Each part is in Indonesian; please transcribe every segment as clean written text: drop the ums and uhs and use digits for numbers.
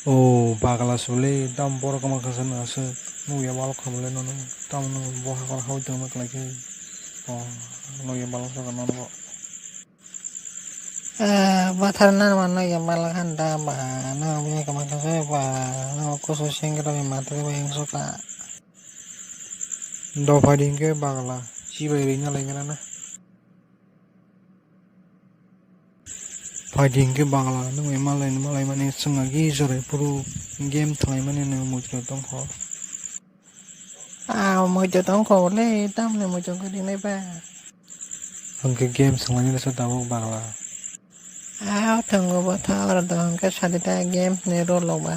Oh, bagala sule dam bor kama kasan ase nu ya bal khamle no no tam no bo ha kor haw dum like oh no ya bal sa no no Bathar na mano ya malahan da ba na punya kemana saya ba na khusus yang kita mata ba yang suka do fading ke bagala si bai ri na le ngana na fading ke bagala nu e malai mane sunga gi jore puru game thlai mane no mujra tong ho mau jatuh kau le tam le mau jatuh di ne ba angke game sangani na sa tawo bagala tunggu bathar dong ke sadita game ne rolo ba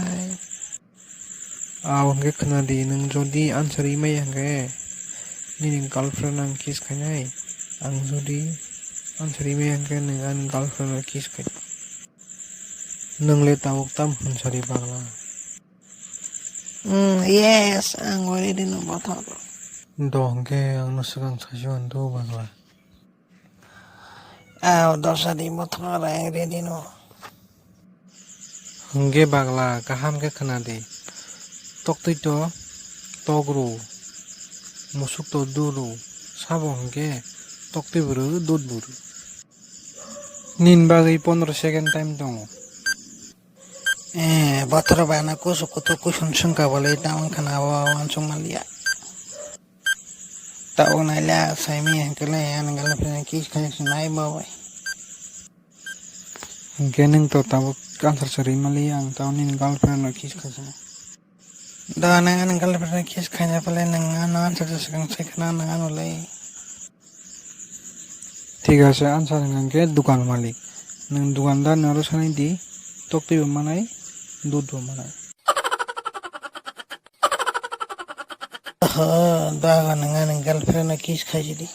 angke khna di nang jodi answer mai angke ni girlfriend ang kiss khanai ang jodi answer mai angke nang an girlfriend kiss khai nang le tawok tam hansari bagala yes ang wari di no bathar do angke ang nasagang sajuan do bagala dosa di bathar ang ready no angke bagala kaham ke khna di tok tui to togru musuk to duru sabo angke tok tui buru dud buru nin bagai 15 second time dong bathar ba na kusuk kutu kusun sungka bole tam khana ba wansung malia tao na la sai mi ang kala yan ang kala kis kaya sinai ba wai angke nang to tawok answer sari mali ang taw nin girlfriend kiss khaja da na ang kala kis kaya pala nang ano answer sa kang sai kana nang ano lai ঠিক আছে answer angke dukan malik nang dukandar naro sanai di tok tui manai dud manai da nang ang girlfriend na kis kaya di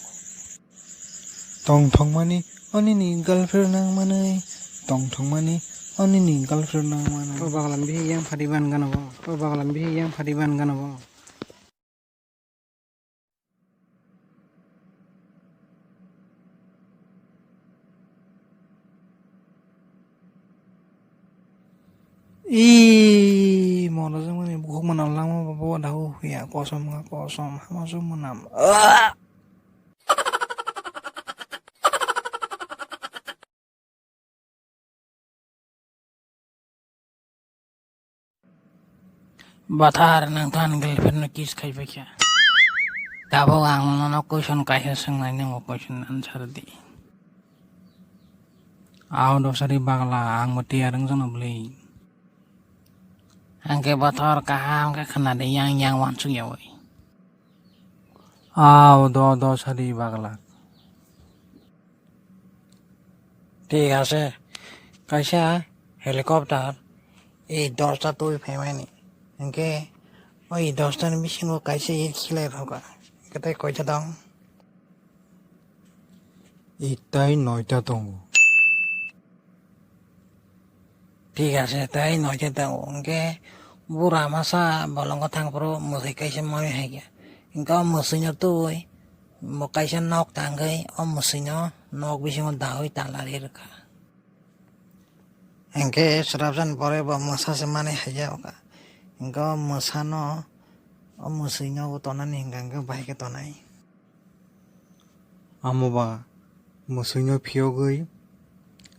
tong thong mani ani ni girlfriend nang manai tong thong mani ani ni girlfriend nang manai to bagalan bi yang phadiban gana ba to bagalan bi yang phadiban gana ba Monozong mani buhok manam lang mo bawa dahu ya kosong nga kosong masuk manam bathar nang tan girlfriend na kiss khai ba kya tabo ang no question kaya sangnai nang question answer di do sari bagla ang mati arang jana beli angke bathar kaham ke khana de yang wansung ya wai do sari bagala ঠিক আছে kaisa helicopter এই 10টা তুই ফেমানি এনকে ওই 10টার মিশিং কাইসে এর খিলাই থাকা কত কয়টা দাও itai noita dong ঠিক আছে তাই 9টা দাও এনকে বুড়া মাসা বলঙ্গ থাংপ্রো মুসি কাইসে মই হাইয়া এনকা মুসিনো তুই mo kaisa nok tangai o musino nok bisingo dahoy talari reka engke serabsan pore ba masa semane haja oka engka masano o musino tonan hingga bai ke tonai amoba musuino phiogoi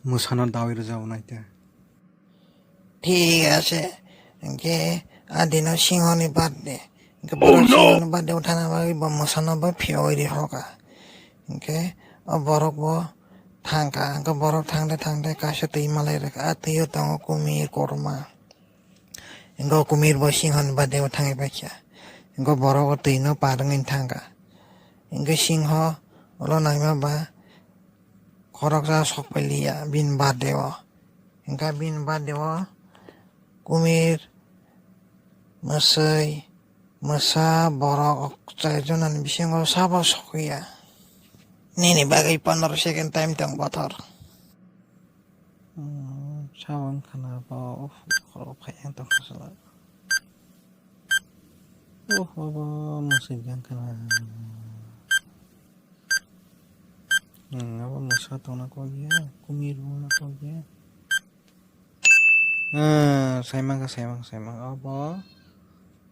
musano dawir jaw naita ঠিক আছে engke adino singhoni birthday engke borok singhoni birthday uthana ba musano ba phioi ri hoka engke o borok bo thangka engke borok thangde kaisa tui malai reka tuiyo tongo kumir korma engko kumir bo singhoni birthday uthangai bakya engko borok o tui no parangin thangka engke singho ulo naima ba khorok ja sokpailia bin birthday o engka bin birthday o kumir masai masa borok chaijonan bisingo sabo sokuya nini bagai 15 second time tang bathar sawan khana ba of khorok phayang tang khasala baba masih jang khana apa masa tona ko ya kumir mo na ko ya saimang abo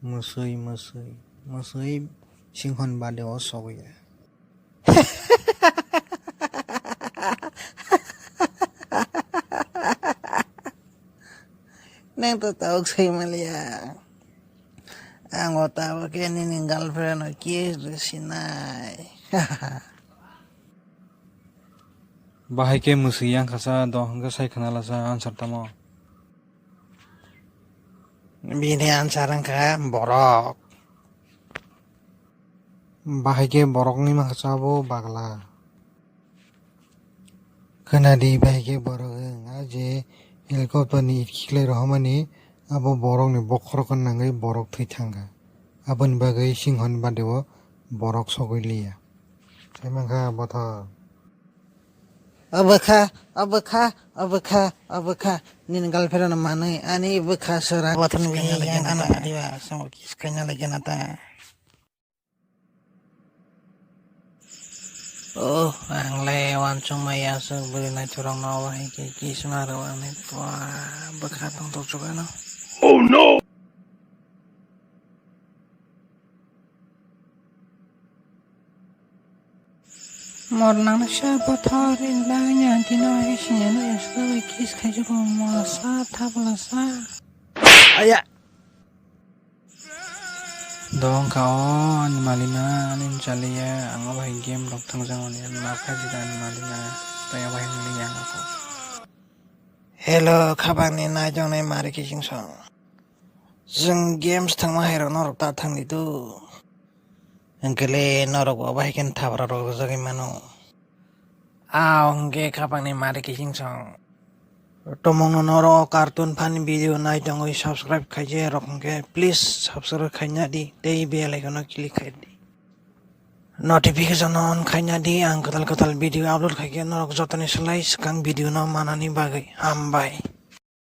musui singhon badeo sogoya. Neng to tahu saya malia. Anggota bagian ini girlfriend kiss di sini. Bahai ke musui yang kasa do hangga sai khanala sa answer tamo. Bini ansarang ka borok. Bahai ke borok ni makasa bo bagla. Kanadi bahai ke borok aje helicopter ni itkile rohmani abo borok ni bokhor kon nangai borok thui thanga. Abon bagai singhon badeo borok sogoiliya. Saimangka botha. Abaka. Nin girlfriend mana? Ani abaka serang. Watan biaya yang kana adiwa sama kiss kanya lagi nata. Oh, ang lewan cuma ya sebeli na curang nawa iki sunarawan itu bekatong tok juga no. Oh no! Mornang siya patarin lanya dina isinya no eslo kis kajo masa tablasa. Aya. Dong kao animalina anin chalia anga bahai game lok thangjang oni napa jida animalina taya bahai ngliya ako. Hello khabang ni na jong nei mari ki sing song. Jeng games thang ma hero norok ta thang ni tu. Engkele norok bahai ken thabra ro jagi mano. Angge khabang ni mari ki sing song. Tomong noro cartoon fan video na jong oi subscribe khaje rokongke please subscribe khanya di dei bell icon click khai di. Notification on khanya di ang katal video upload khage norok jotani selai sekang video no manani bagai hambai.